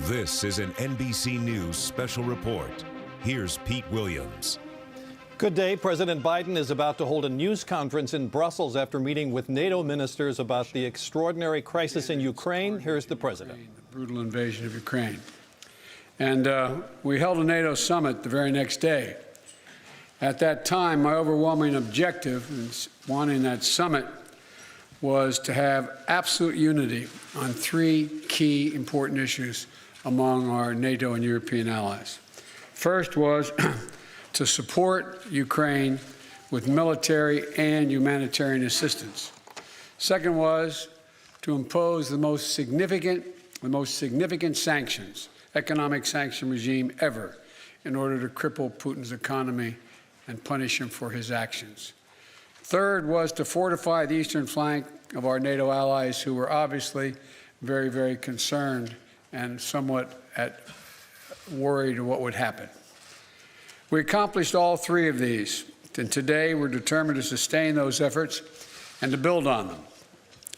This is an NBC News special report. Here's Pete Williams. Good day. President Biden is about to hold a news conference in Brussels after meeting with NATO ministers about the extraordinary crisis in Ukraine. Here's the president. The brutal invasion of Ukraine. And we held a NATO summit the very next day. At that time, my overwhelming objective in wanting that summit was to have absolute unity on three key important issues among our NATO and European allies. First was to support Ukraine with military and humanitarian assistance. Second was to impose the most significant sanctions, economic sanction regime ever, in order to cripple Putin's economy and punish him for his actions. Third was to fortify the eastern flank of our NATO allies, who were obviously very, very concerned and somewhat worried what would happen. We accomplished all three of these, and today we're determined to sustain those efforts and to build on them.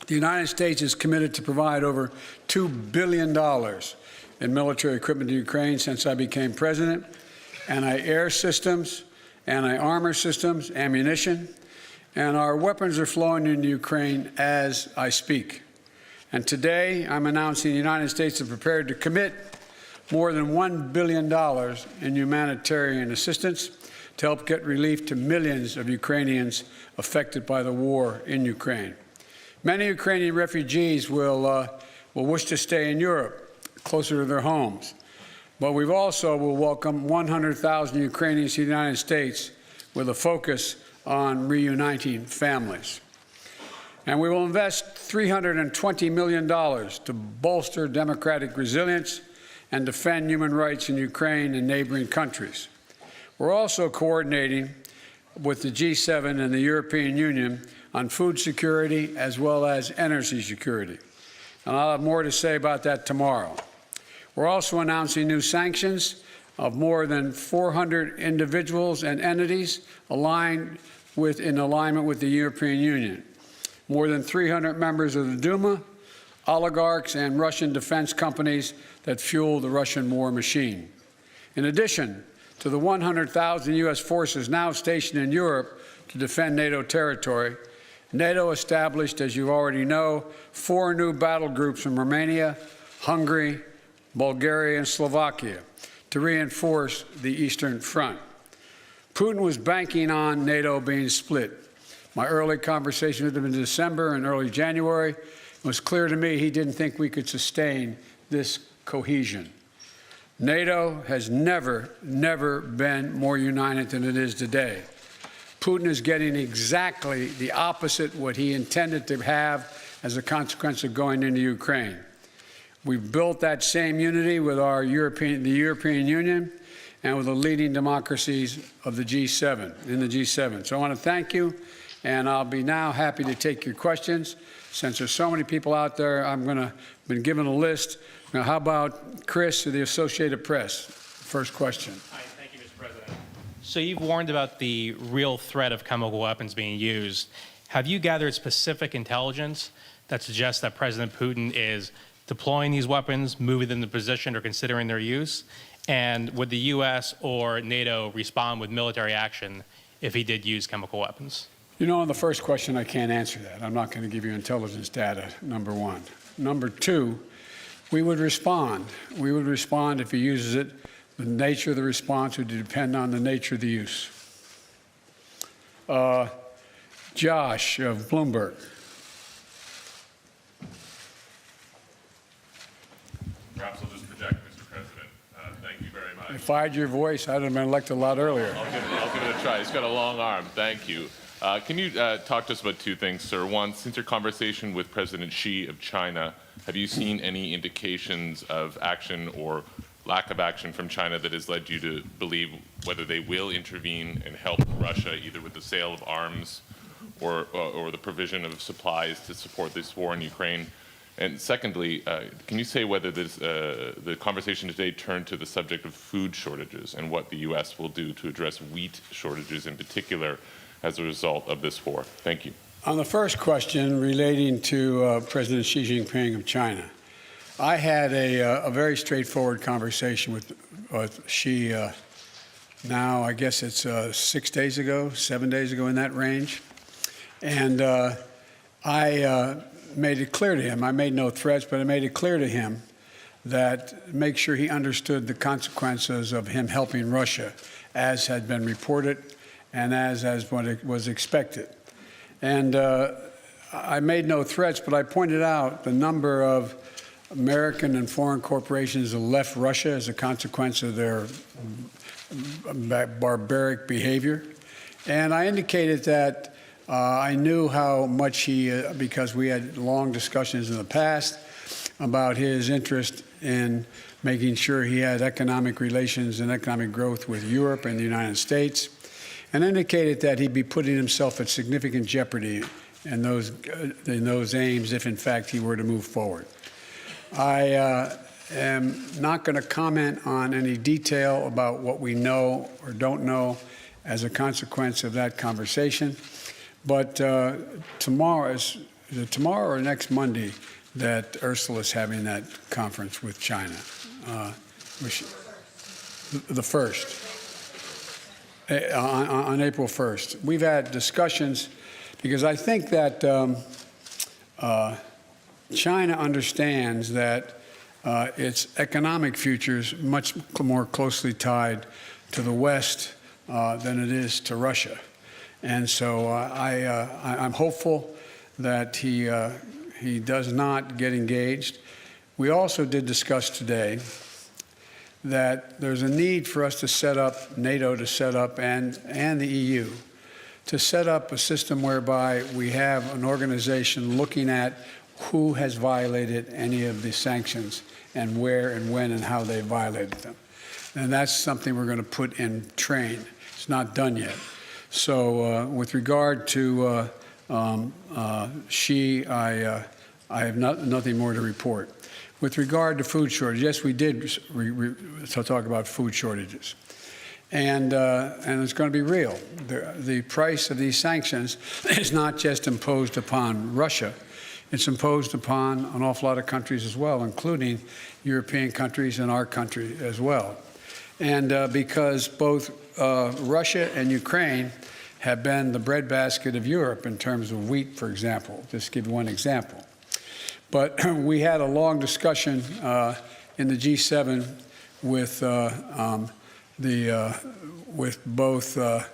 The United States is committed to provide over $2 billion in military equipment to Ukraine since I became president: anti-air systems, anti-armor systems, ammunition, and our weapons are flowing into Ukraine as I speak. And today I'm announcing the United States is prepared to commit more than $1 billion in humanitarian assistance to help get relief to millions of Ukrainians affected by the war in Ukraine. Many Ukrainian refugees will wish to stay in Europe, closer to their homes. But we've also will welcome 100,000 Ukrainians to the United States with a focus on reuniting families. And we will invest $320 million to bolster democratic resilience and defend human rights in Ukraine and neighboring countries. We're also coordinating with the G7 and the European Union on food security as well as energy security. And I'll have more to say about that tomorrow. We're also announcing new sanctions of more than 400 individuals and entities in alignment with the European Union. More than 300 members of the Duma, oligarchs, and Russian defense companies that fuel the Russian war machine. In addition to the 100,000 U.S. forces now stationed in Europe to defend NATO territory, NATO established, as you already know, 4 new battle groups in Romania, Hungary, Bulgaria, and Slovakia to reinforce the Eastern Front. Putin was banking on NATO being split. My early conversation with him in December and early January was clear to me he didn't think we could sustain this cohesion. NATO has never been more united than it is today. Putin is getting exactly the opposite what he intended to have as a consequence of going into Ukraine. We've built that same unity with the European Union and with the leading democracies of the G7, in the G7. So I want to thank you, and I'll be now happy to take your questions. Since there's so many people out there, been given a list. Now, how about Chris of the Associated Press? First question. Hi, thank you, Mr. President. So you've warned about the real threat of chemical weapons being used. Have you gathered specific intelligence that suggests that President Putin is deploying these weapons, moving them to position, or considering their use? And would the U.S. or NATO respond with military action if he did use chemical weapons? You know, on the first question, I can't answer that. I'm not going to give you intelligence data, number one. Number two, we would respond. We would respond if he uses it. The nature of the response would depend on the nature of the use. Josh of Bloomberg. Perhaps I'll just project, Mr. President. Thank you very much. If I had your voice, I'd have been elected a lot earlier. I'll give it a try. He's got a long arm. Thank you. Can you talk to us about two things, sir? One, since your conversation with President Xi of China, have you seen any indications of action or lack of action from China that has led you to believe whether they will intervene and help Russia, either with the sale of arms or the provision of supplies to support this war in Ukraine? And secondly, can you say whether the conversation today turned to the subject of food shortages and what the U.S. will do to address wheat shortages in particular as a result of this war? Thank you. On the first question relating to President Xi Jinping of China, I had a very straightforward conversation with Xi now, I guess it's 6 days ago, 7 days ago, in that range. And I made it clear to him, I made no threats, but I made it clear to him that make sure he understood the consequences of him helping Russia, as had been reported and as what it was expected. And I made no threats, but I pointed out the number of American and foreign corporations that left Russia as a consequence of their barbaric behavior. And I indicated that I knew how much he, because we had long discussions in the past about his interest in making sure he had economic relations and economic growth with Europe and the United States, and indicated that he'd be putting himself at significant jeopardy in those aims if, in fact, he were to move forward. I am not going to comment on any detail about what we know or don't know as a consequence of that conversation, but tomorrow or next Monday that Ursula is having that conference with China, the 1st, on April 1st. We've had discussions because I think that China understands that its economic future is much more closely tied to the West than it is to Russia. And so I'm hopeful that he does not get engaged. We also did discuss today that there's a need for us to set up, NATO to set up, and the EU, to set up a system whereby we have an organization looking at who has violated any of the sanctions and where and when and how they violated them. And that's something we're going to put in train. It's not done yet. So with regard to Xi, I have nothing more to report. With regard to food shortage, yes, we did talk about food shortages. And it's going to be real. The price of these sanctions is not just imposed upon Russia. It's imposed upon an awful lot of countries as well, including European countries and our country as well. And because both Russia and Ukraine have been the breadbasket of Europe in terms of wheat, for example, just to give you one example. But we had a long discussion in the G7 with both the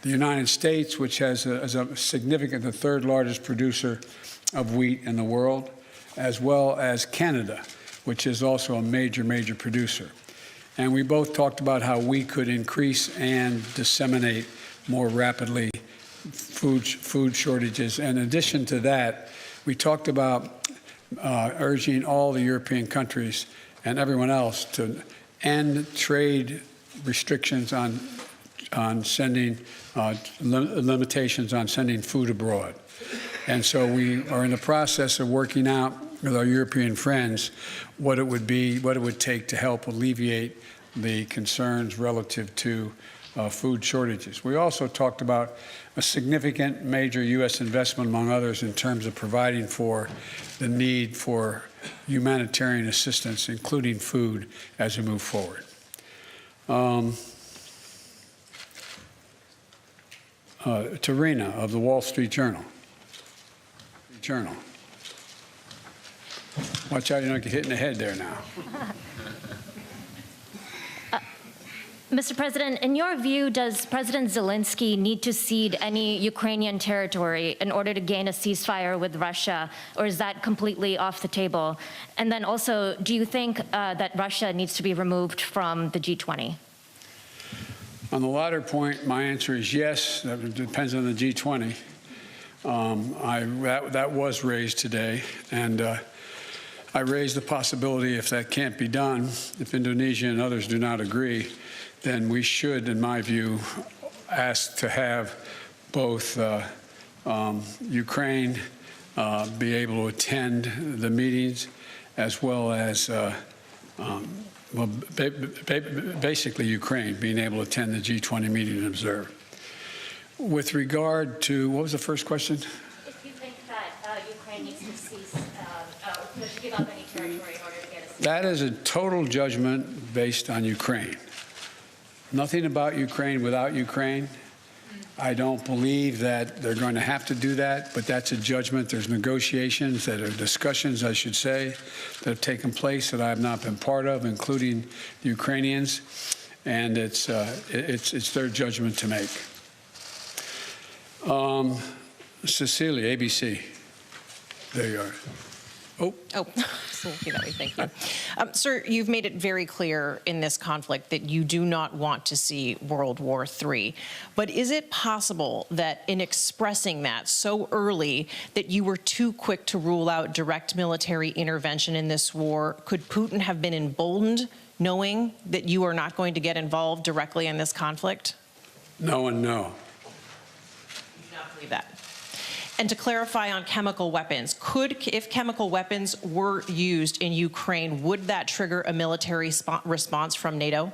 United States, which has a significant, the third largest producer of wheat in the world, as well as Canada, which is also a major producer. And we both talked about how we could increase and disseminate more rapidly food shortages. And in addition to that, we talked about urging all the European countries and everyone else to end trade restrictions on sending limitations on sending food abroad. And so we are in the process of working out with our European friends what it would take to help alleviate the concerns relative to food shortages. We also talked about a significant major U.S. investment, among others, in terms of providing for the need for humanitarian assistance, including food, as we move forward. To Rena of the Wall Street Journal. Watch out you don't get hit in the head there now. Mr. President, in your view, does President Zelensky need to cede any Ukrainian territory in order to gain a ceasefire with Russia, or is that completely off the table? And then also, do you think that Russia needs to be removed from the G20? On the latter point, my answer is yes. That depends on the G20. That was raised today, and I raised the possibility, if that can't be done, if Indonesia and others do not agree, then we should, in my view, ask to have both Ukraine be able to attend the meetings, as well as basically Ukraine being able to attend the G20 meeting and observe. With regard to, what was the first question? If you think that Ukraine needs to cease, to give up any territory in order to get That is a total judgment based on Ukraine. Nothing about Ukraine without Ukraine. I don't believe that they're going to have to do that, but that's a judgment. There's negotiations that are discussions, I should say, that have taken place that I have not been part of, including the Ukrainians, and it's their judgment to make. Cecilia, ABC. There you are. Oh, so looking that way, thank you. Sir, you've made it very clear in this conflict that you do not want to see World War III. But is it possible that in expressing that so early that you were too quick to rule out direct military intervention in this war? Could Putin have been emboldened knowing that you are not going to get involved directly in this conflict? No and no. You do not believe that? And to clarify on chemical weapons, if chemical weapons were used in Ukraine, would that trigger a military response from NATO?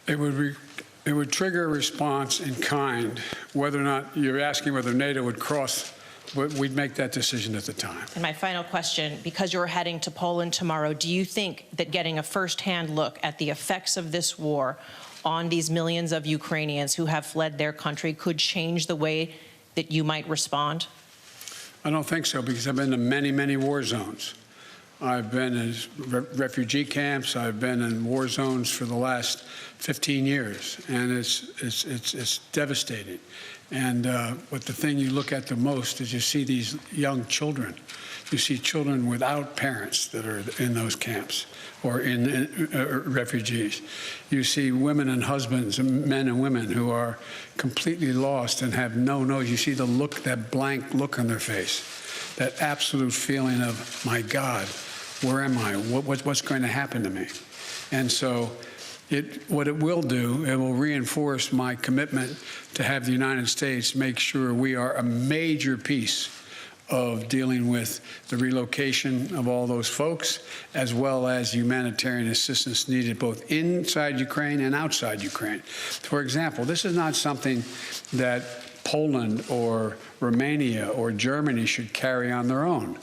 It would trigger a response in kind. Whether or not you're asking whether NATO would cross, we'd make that decision at the time. And my final question, because you're heading to Poland tomorrow, do you think that getting a firsthand look at the effects of this war on these millions of Ukrainians who have fled their country could change the way that you might respond? I don't think so, because I've been to many, many war zones. I've been in refugee camps. I've been in war zones for the last 15 years, and it's devastating. But the thing you look at the most is you see these young children. You see children without parents that are in those camps or in refugees. You see women and husbands, men and women who are completely lost and have no nose. You see the look, that blank look on their face, that absolute feeling of, my God, where am I? What's going to happen to me? And so what it will do, it will reinforce my commitment to have the United States make sure we are a major piece of dealing with the relocation of all those folks, as well as humanitarian assistance needed both inside Ukraine and outside Ukraine. For example, this is not something that Poland or Romania or Germany should carry on their own.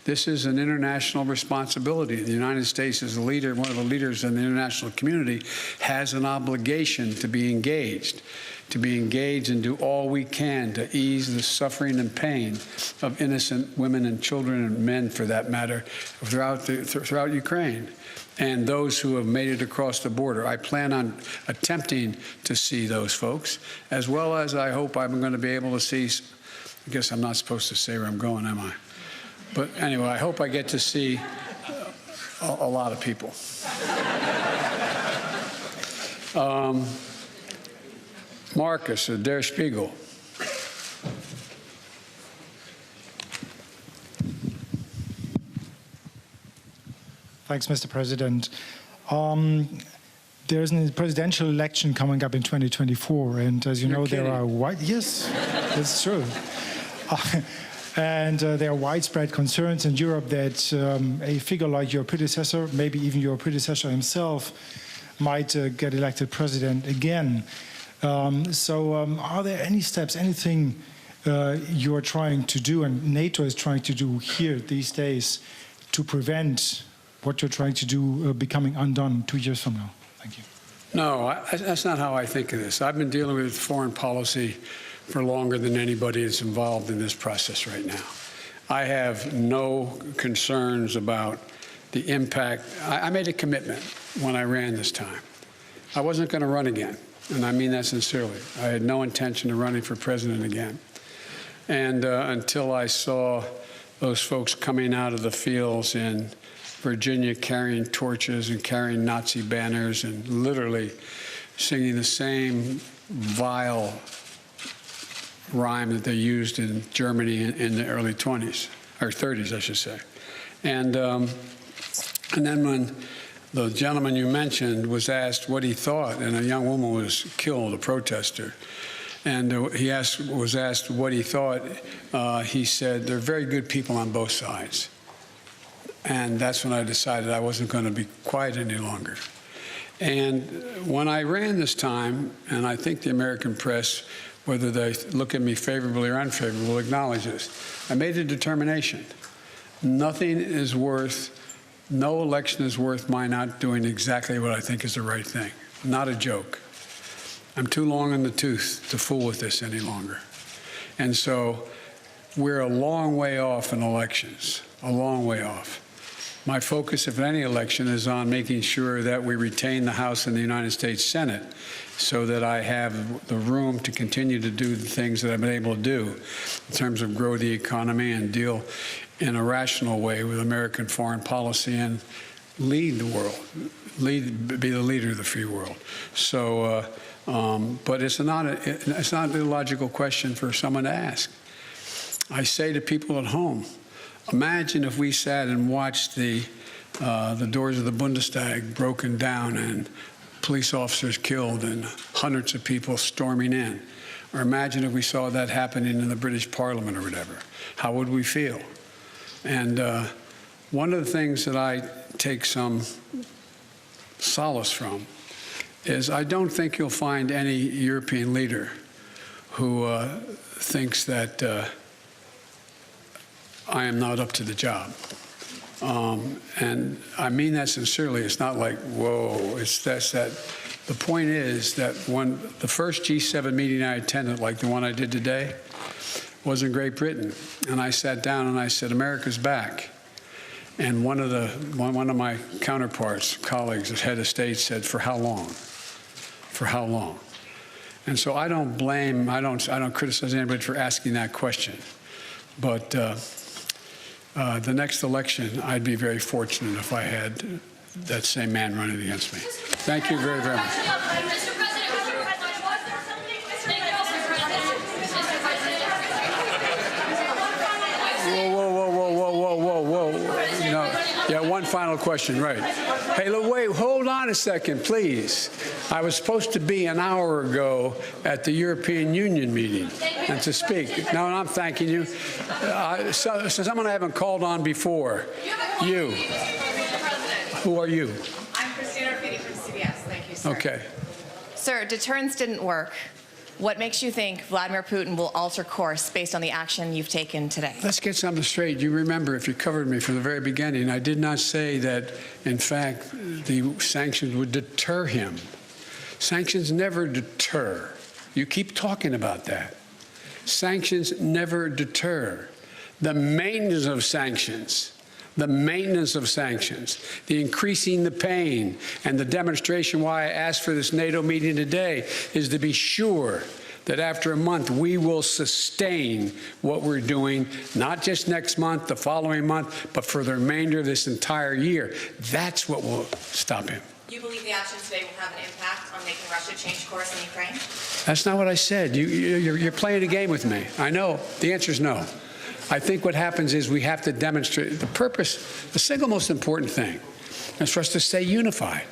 This is an international responsibility. The United States, as a leader, one of the leaders in the international community, has an obligation to be engaged and do all we can to ease the suffering and pain of innocent women and children and men, for that matter, throughout Ukraine, and those who have made it across the border. I plan on attempting to see those folks, as well as I hope I'm going to be able to see, I guess I'm not supposed to say where I'm going, am I? But anyway, I hope I get to see a lot of people. Marcus of Der Spiegel. Thanks, Mr. President. There's a presidential election coming up in 2024, and as you know, kidding. there are yes, that's true. And there are widespread concerns in Europe that a figure like your predecessor, maybe even your predecessor himself, might get elected president again. Are there any steps, anything you're trying to do and NATO is trying to do here these days to prevent what you're trying to do becoming undone 2 years from now? Thank you. No, that's not how I think of this. I've been dealing with foreign policy for longer than anybody that's involved in this process right now. I have no concerns about the impact. I made a commitment when I ran this time. I wasn't going to run again, and I mean that sincerely. I had no intention of running for president again. And until I saw those folks coming out of the fields in Virginia carrying torches and carrying Nazi banners and literally singing the same vile rhyme that they used in Germany in the early 20s, or 30s, I should say. And then when the gentleman you mentioned was asked what he thought, and a young woman was killed, a protester, and he was asked what he thought, he said, "They're very good people on both sides." And that's when I decided I wasn't going to be quiet any longer. And when I ran this time, and I think the American press, whether they look at me favorably or unfavorably, will acknowledge this, I made a determination. Nothing is worth No election is worth my not doing exactly what I think is the right thing. Not a joke. I'm too long in the tooth to fool with this any longer. And so we're a long way off in elections, a long way off. My focus, if any election, is on making sure that we retain the House and the United States Senate so that I have the room to continue to do the things that I've been able to do in terms of grow the economy and deal in a rational way with American foreign policy and lead the world, be the leader of the free world. So, but it's not an illogical question for someone to ask. I say to people at home, imagine if we sat and watched the doors of the Bundestag broken down and police officers killed and hundreds of people storming in. Or imagine if we saw that happening in the British Parliament or whatever. How would we feel? And one of the things that I take some solace from is I don't think you'll find any European leader who thinks that I am not up to the job. And I mean that sincerely. It's not like, whoa, it's that. The point is that when the first G7 meeting I attended, like the one I did today, was in Great Britain. And I sat down and I said, America's back. And one of my counterparts, colleagues, as head of state, said, for how long? For how long? And so I don't blame, I don't criticize anybody for asking that question. But the next election, I'd be very fortunate if I had that same man running against me. Thank you very, very much. Mr. President, Whoa. No. Yeah, one final question, right. Hey, look, wait, hold on a second, please. I was supposed to be an hour ago at the European Union meeting and to speak. No, I'm thanking you. So someone I haven't called on before. You. Who are you? I'm Christina Rafiti from CBS. Thank you, sir. Okay. Sir, deterrence didn't work. What makes you think Vladimir Putin will alter course based on the action you've taken today? Let's get something straight. You remember, if you covered me from the very beginning, I did not say that, in fact, the sanctions would deter him. Sanctions never deter. You keep talking about that. Sanctions never deter. The maintenance of sanctions, the increasing the pain, and the demonstration why I asked for this NATO meeting today is to be sure that after a month we will sustain what we're doing, not just next month, the following month, but for the remainder of this entire year. That's what will stop him. You believe the action today will have an impact on making Russia change course in Ukraine? That's not what I said. You're playing a game with me. I know. The answer is no. I think what happens is we have to demonstrate the purpose. The single most important thing is for us to stay unified.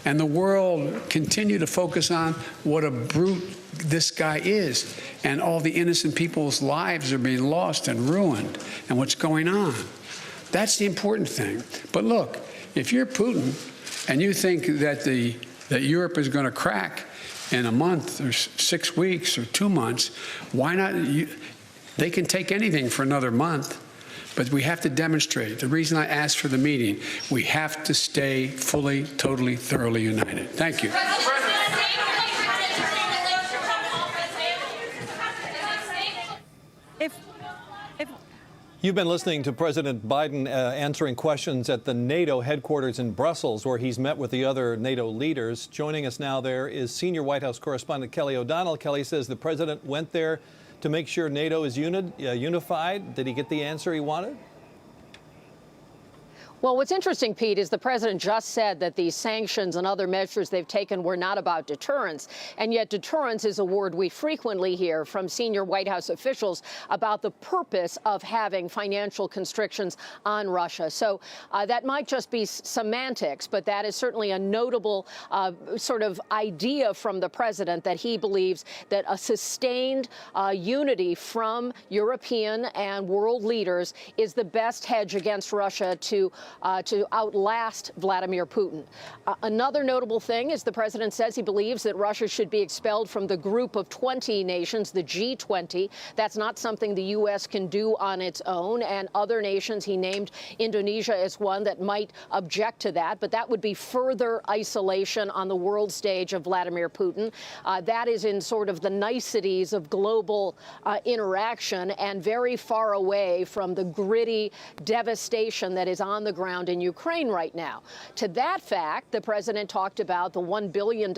And the world continue to focus on what a brute this guy is. And all the innocent people's lives are being lost and ruined and what's going on. That's the important thing. But look, if you're Putin and you think that Europe is going to crack in a month or 6 weeks or 2 months, why not? They can take anything for another month, but we have to demonstrate. The reason I asked for the meeting, we have to stay fully, totally, thoroughly united. Thank you. You've been listening to President Biden answering questions at the NATO headquarters in Brussels, where he's met with the other NATO leaders. Joining us now there is senior White House correspondent Kelly O'Donnell. Kelly says the president went there to make sure NATO is unified. Did he get the answer he wanted? Well, what's interesting, Pete, is the president just said that these sanctions and other measures they've taken were not about deterrence. And yet deterrence is a word we frequently hear from senior White House officials about the purpose of having financial constrictions on Russia. So that might just be semantics, but that is certainly a notable sort of idea from the president that he believes that a sustained unity from European and world leaders is the best hedge against Russia to to outlast Vladimir Putin. Another notable thing is the president says he believes that Russia should be expelled from the group of 20 nations, the G20. That's not something the U.S. can do on its own, and other nations, he named Indonesia as one that might object to that, but that would be further isolation on the world stage of Vladimir Putin. That is in sort of the niceties of global interaction and very far away from the gritty devastation that is on the ground in Ukraine right now. To that fact, the president talked about the $1 billion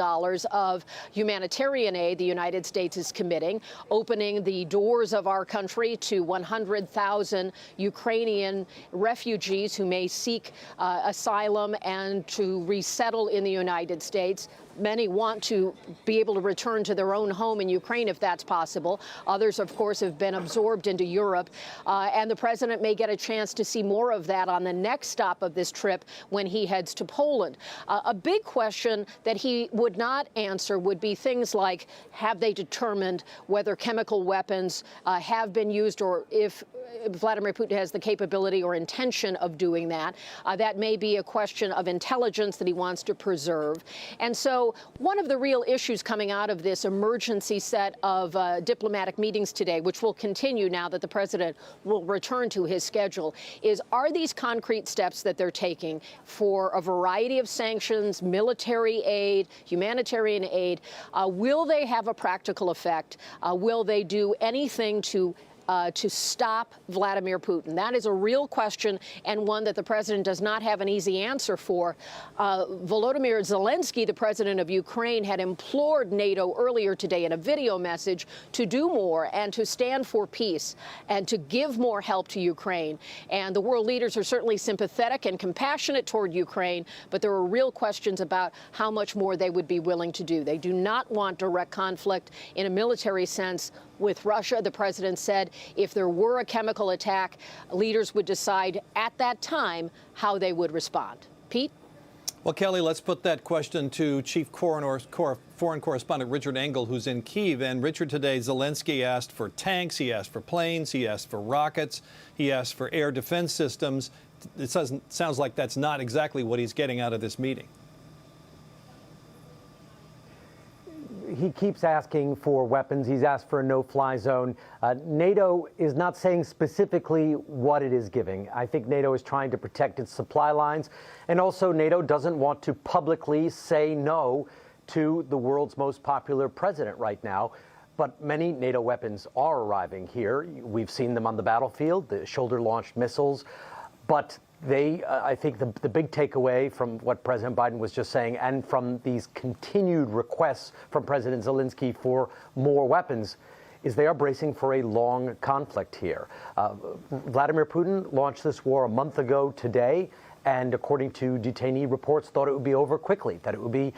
of humanitarian aid the United States is committing, opening the doors of our country to 100,000 Ukrainian refugees who may seek asylum and to resettle in the United States. Many want to be able to return to their own home in Ukraine if that's possible. Others, of course, have been absorbed into Europe. And the president may get a chance to see more of that on the next stop of this trip when he heads to Poland. A big question that he would not answer would be things like, have they determined whether chemical weapons have been used, or if Vladimir Putin has the capability or intention of doing that. That may be a question of intelligence that he wants to preserve. And so one of the real issues coming out of this emergency set of diplomatic meetings today, which will continue now that the president will return to his schedule, is, are these concrete steps that they're taking for a variety of sanctions, military aid, humanitarian aid, will they have a practical effect? Will they do anything to stop Vladimir Putin? That is a real question, and one that the president does not have an easy answer for. Volodymyr Zelensky, the president of Ukraine, had implored NATO earlier today in a video message to do more and to stand for peace and to give more help to Ukraine. And the world leaders are certainly sympathetic and compassionate toward Ukraine, but there are real questions about how much more they would be willing to do. They do not want direct conflict in a military sense with Russia. The president said if there were a chemical attack, leaders would decide at that time how they would respond. Pete? Well, Kelly, let's put that question to Chief Foreign Correspondent Richard Engel, who's in Kyiv. And Richard, today Zelensky asked for tanks, he asked for planes, he asked for rockets, he asked for air defense systems. It sounds like that's not exactly what he's getting out of this meeting. He keeps asking for weapons. He's asked for a no-fly zone. NATO is not saying specifically what it is giving. I think NATO is trying to protect its supply lines. And also, NATO doesn't want to publicly say no to the world's most popular president right now. But many NATO weapons are arriving here. We've seen them on the battlefield, the shoulder-launched missiles. But I think the big takeaway from what President Biden was just saying, and from these continued requests from President Zelensky for more weapons, is they are bracing for a long conflict here. Vladimir Putin launched this war a month ago today, and according to detainee reports, thought it would be over quickly, that it would be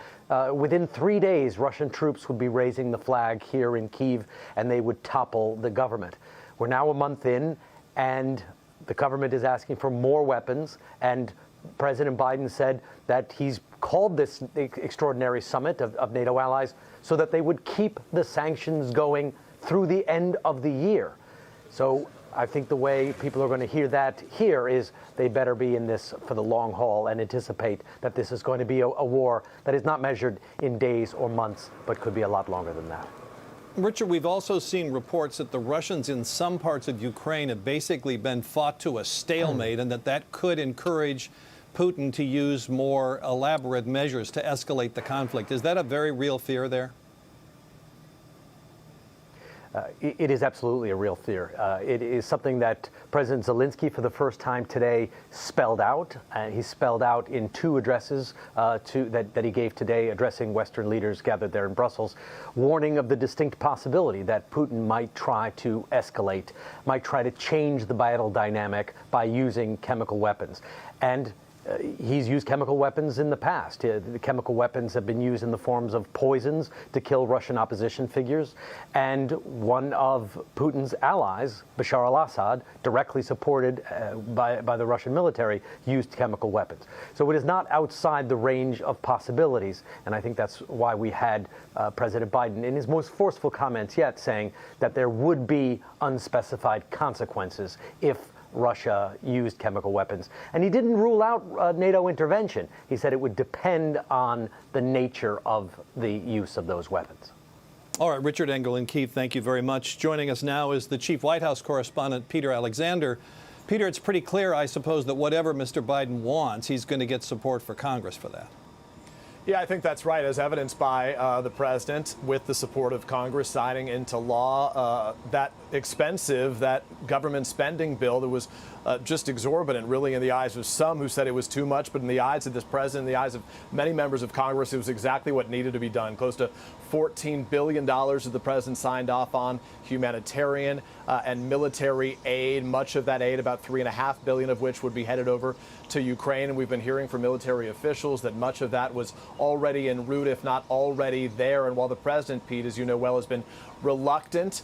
within 3 days, Russian troops would be raising the flag here in Kyiv, and they would topple the government. We're now a month in, and the government is asking for more weapons, and President Biden said that he's called this extraordinary summit of NATO allies so that they would keep the sanctions going through the end of the year. So I think the way people are going to hear that here is they better be in this for the long haul and anticipate that this is going to be a war that is not measured in days or months, but could be a lot longer than that. Richard, we've also seen reports that the Russians in some parts of Ukraine have basically been fought to a stalemate, and that could encourage Putin to use more elaborate measures to escalate the conflict. Is that a very real fear there? It is absolutely a real fear. It is something that President Zelensky, for the first time today, spelled out. He spelled out in 2 addresses that he gave today, addressing Western leaders gathered there in Brussels, warning of the distinct possibility that Putin might try to escalate, might try to change the battle dynamic by using chemical weapons. And he's used chemical weapons in the past. The chemical weapons have been used in the forms of poisons to kill Russian opposition figures. And one of Putin's allies, Bashar al-Assad, directly supported by the Russian military, used chemical weapons. So it is not outside the range of possibilities. And I think that's why we had President Biden, in his most forceful comments yet, saying that there would be unspecified consequences if Russia used chemical weapons. And he didn't rule out NATO intervention. He said it would depend on the nature of the use of those weapons. All right, Richard Engel in Kyiv, thank you very much. Joining us now is the chief White House correspondent, Peter Alexander. Peter, it's pretty clear, I suppose, that whatever Mr. Biden wants, he's going to get support for Congress for that. Yeah, I think that's right, as evidenced by the president with the support of Congress signing into law that expensive, that government spending bill that was just exorbitant, really, in the eyes of some who said it was too much. But in the eyes of this president, in the eyes of many members of Congress, it was exactly what needed to be done. Close to $14 billion that the president signed off on humanitarian and military aid. Much of that aid, about $3.5 billion of which would be headed over to Ukraine. And we've been hearing from military officials that much of that was already en route, if not already there. And while the president, Pete, as you know well, has been reluctant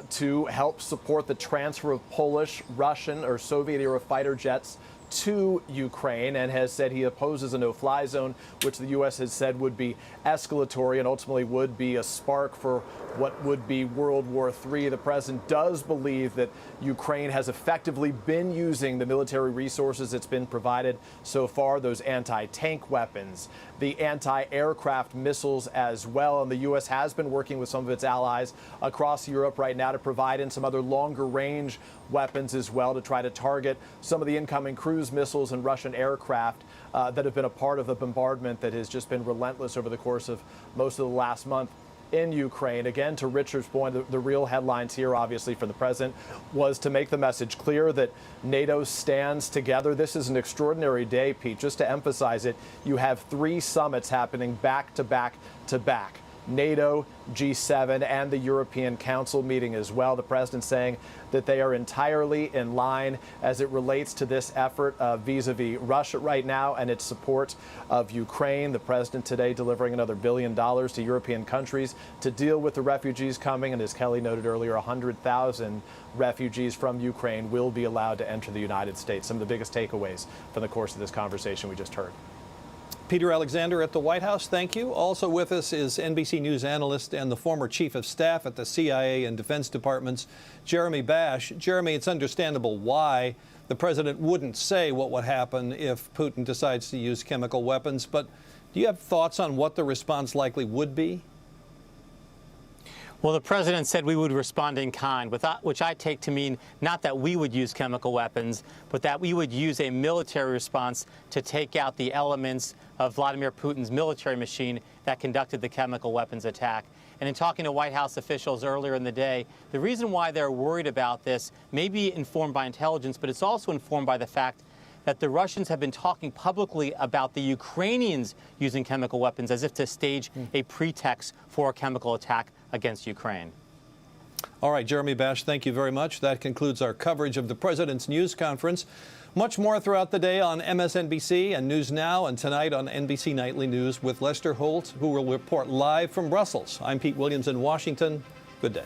to help support the transfer of Polish, Russian, or Soviet-era fighter jets to Ukraine, and has said he opposes a no-fly zone, which the U.S. has said would be escalatory and ultimately would be a spark for what would be World War III. The president does believe that Ukraine has effectively been using the military resources it's been provided so far, those anti-tank weapons, the anti-aircraft missiles as well. And the U.S. has been working with some of its allies across Europe right now to provide in some other longer-range weapons as well to try to target some of the incoming cruise missiles and Russian aircraft that have been a part of the bombardment that has just been relentless over the course of most of the last month in Ukraine. Again, to Richard's point, the real headlines here, obviously, for the president was to make the message clear that NATO stands together. This is an extraordinary day, Pete. Just to emphasize it, you have 3 summits happening back to back to back. NATO, G7, and the European Council meeting as well. The president saying that they are entirely in line as it relates to this effort vis-a-vis Russia right now and its support of Ukraine. The president today delivering another $1 billion to European countries to deal with the refugees coming. And as Kelly noted earlier, 100,000 refugees from Ukraine will be allowed to enter the United States. Some of the biggest takeaways from the course of this conversation we just heard. Peter Alexander at the White House, thank you. Also with us is NBC News analyst and the former chief of staff at the CIA and Defense Departments, Jeremy Bash. Jeremy, it's understandable why the president wouldn't say what would happen if Putin decides to use chemical weapons, but do you have thoughts on what the response likely would be? Well, the president said we would respond in kind, which I take to mean not that we would use chemical weapons, but that we would use a military response to take out the elements of Vladimir Putin's military machine that conducted the chemical weapons attack. And in talking to White House officials earlier in the day, the reason why they're worried about this may be informed by intelligence, but it's also informed by the fact that the Russians have been talking publicly about the Ukrainians using chemical weapons as if to stage a pretext for a chemical attack against Ukraine. All right, Jeremy Bash, thank you very much. That concludes our coverage of the president's news conference. Much more throughout the day on MSNBC and News Now, and tonight on NBC Nightly News with Lester Holt, who will report live from Brussels. I'm Pete Williams in Washington. Good day.